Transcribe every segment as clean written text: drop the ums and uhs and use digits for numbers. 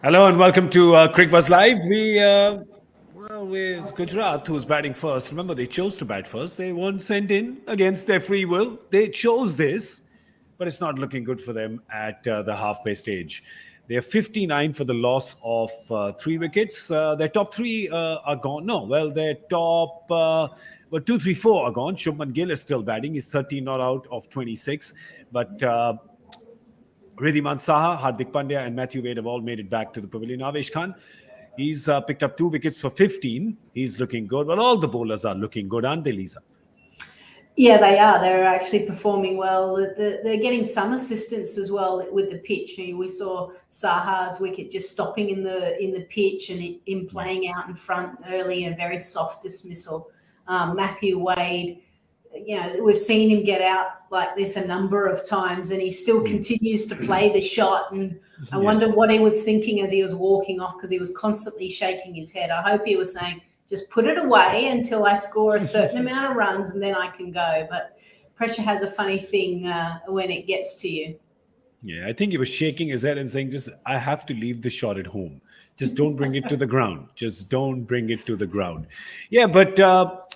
Hello and welcome to Cricbuzz Live. With Gujarat, who's batting first. Remember, they chose to bat first. They weren't sent in against their free will. They chose this, but it's not looking good for them at the halfway stage. They are 59 for the loss of 3 wickets. Their top three are gone. No, well, their top, 2, 3, 4 are gone. Shubman Gill is still batting. He's 13 not out of 26. But Riddhiman Saha, Hardik Pandya, and Matthew Wade have all made it back to the pavilion. Avesh Khan, he's picked up 2 wickets for 15. He's looking good. Well, all the bowlers are looking good, aren't they, Lisa? Yeah, they are. They're actually performing well. They're getting some assistance as well with the pitch. We saw Saha's wicket just stopping in the pitch and him playing out in front early, and very soft dismissal. Matthew Wade, we've seen him get out like this a number of times, and he still continues to play the shot. And I wonder what he was thinking as he was walking off, because he was constantly shaking his head. I hope he was saying, just put it away until I score a certain amount of runs and then I can go. But pressure has a funny thing when it gets to you. Yeah, I think he was shaking his head and saying, I have to leave the shot at home. Just don't bring it to the ground. Just don't bring it to the ground. Yeah, but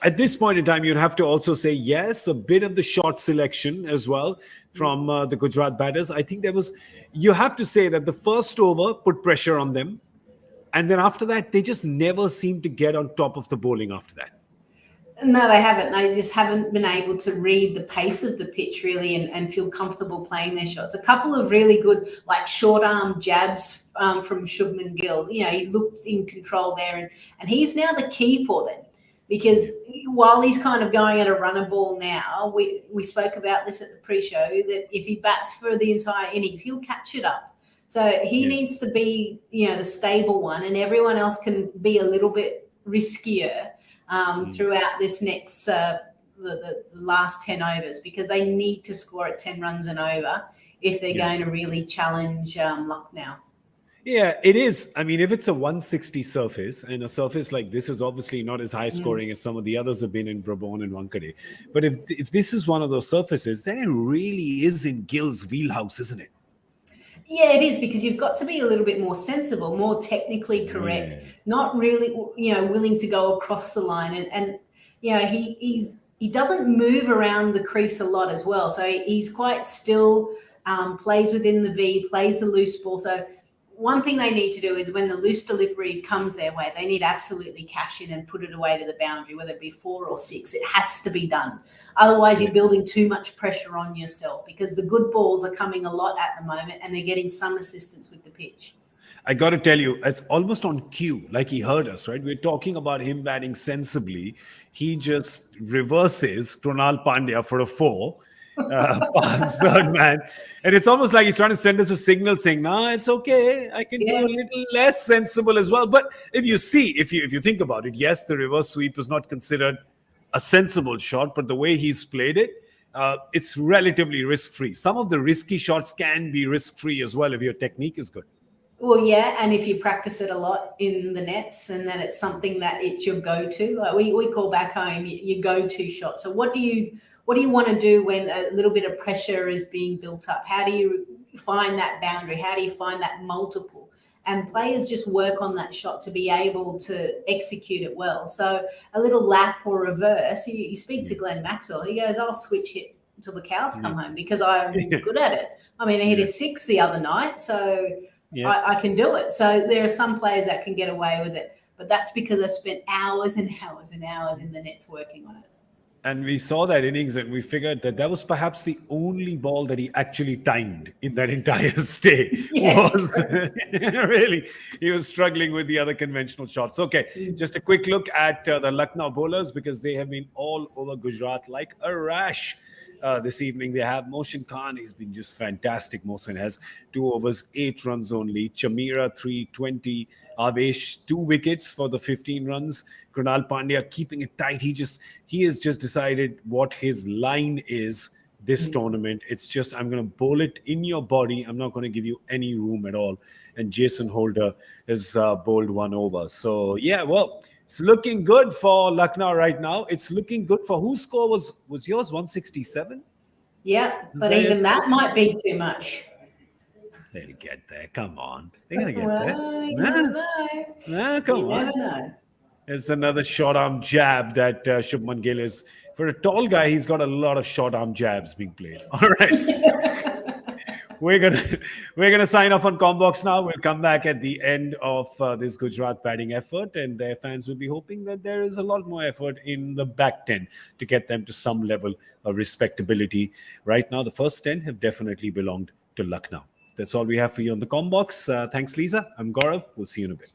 at this point in time, you'd have to also say, yes, a bit of the shot selection as well from the Gujarat batters. I think you have to say that the first over put pressure on them. And then after that, they just never seem to get on top of the bowling after that. No, they haven't. They just haven't been able to read the pace of the pitch really and feel comfortable playing their shots. A couple of really good, like, short arm jabs from Shubman Gill. He looked in control there, and he's now the key for them, because while he's kind of going at a runner ball now, we spoke about this at the pre-show, that if he bats for the entire innings, he'll catch it up. So he needs to be, the stable one, and everyone else can be a little bit riskier throughout this next the last 10 overs, because they need to score at 10 runs and over if they're going to really challenge Lucknow. Yeah, it is. I mean, if it's a 160 surface, and a surface like this is obviously not as high scoring as some of the others have been in Brabon and Wankhede, but if this is one of those surfaces, then it really is in Gill's wheelhouse, isn't it? Yeah, it is, because you've got to be a little bit more sensible, more technically correct, not really, willing to go across the line. And he doesn't move around the crease a lot as well. So he's quite still, plays within the V, plays the loose ball. So one thing they need to do is, when the loose delivery comes their way, they need to absolutely cash in and put it away to the boundary, whether it be 4 or 6. It has to be done. Otherwise, you're building too much pressure on yourself, because the good balls are coming a lot at the moment and they're getting some assistance with the pitch. I got to tell you, it's almost on cue, like he heard us, right? We're talking about him batting sensibly. He just reverses Krunal Pandya for a 4. Past third man, and it's almost like he's trying to send us a signal saying, "Nah, it's okay. I can do a little less sensible as well." But if you think about it, yes, the reverse sweep is not considered a sensible shot, but the way he's played it, it's relatively risk-free. Some of the risky shots can be risk-free as well if your technique is good. Well, yeah, and if you practice it a lot in the nets, and then it's something that it's your go-to. Like we call back home your go-to shot. So what do you want to do when a little bit of pressure is being built up? How do you find that boundary? How do you find that multiple? And players just work on that shot to be able to execute it well. So a little lap or reverse, you speak to Glenn Maxwell, he goes, I'll switch hit until the cows come home, because I'm good at it. I mean, I hit a 6 the other night, so I can do it. So there are some players that can get away with it, but that's because I spent hours and hours and hours in the nets working on it. And we saw that innings, and we figured that was perhaps the only ball that he actually timed in that entire stay. Really, he was struggling with the other conventional shots. Okay, just a quick look at the Lucknow bowlers, because they have been all over Gujarat like a rash. This evening they have Mohsin Khan. He's been just fantastic. Mohsin has 2 overs, 8 runs only. Chamira 320. Avesh 2 wickets for the 15 runs. Krunal Pandya keeping it tight. He has just decided what his line is this tournament. It's just, I'm going to bowl it in your body. I'm not going to give you any room at all. And Jason Holder has bowled 1 over. So yeah, well, it's looking good for Lucknow right now. It's looking good for whose score was yours? 167? Yeah, but even that might be too much. They'll get there. Come on. They're going to get Well, you there. never Nah, know. nah, come You on. never know. It's another short arm jab that Shubman Gill is. For a tall guy, he's got a lot of short arm jabs being played. All right. We're gonna sign off on Combox now. We'll come back at the end of this Gujarat batting effort, and their fans will be hoping that there is a lot more effort in the back 10 to get them to some level of respectability. Right now, the first 10 have definitely belonged to Lucknow. That's all we have for you on the Combox. Thanks, Lisa. I'm Gaurav. We'll see you in a bit.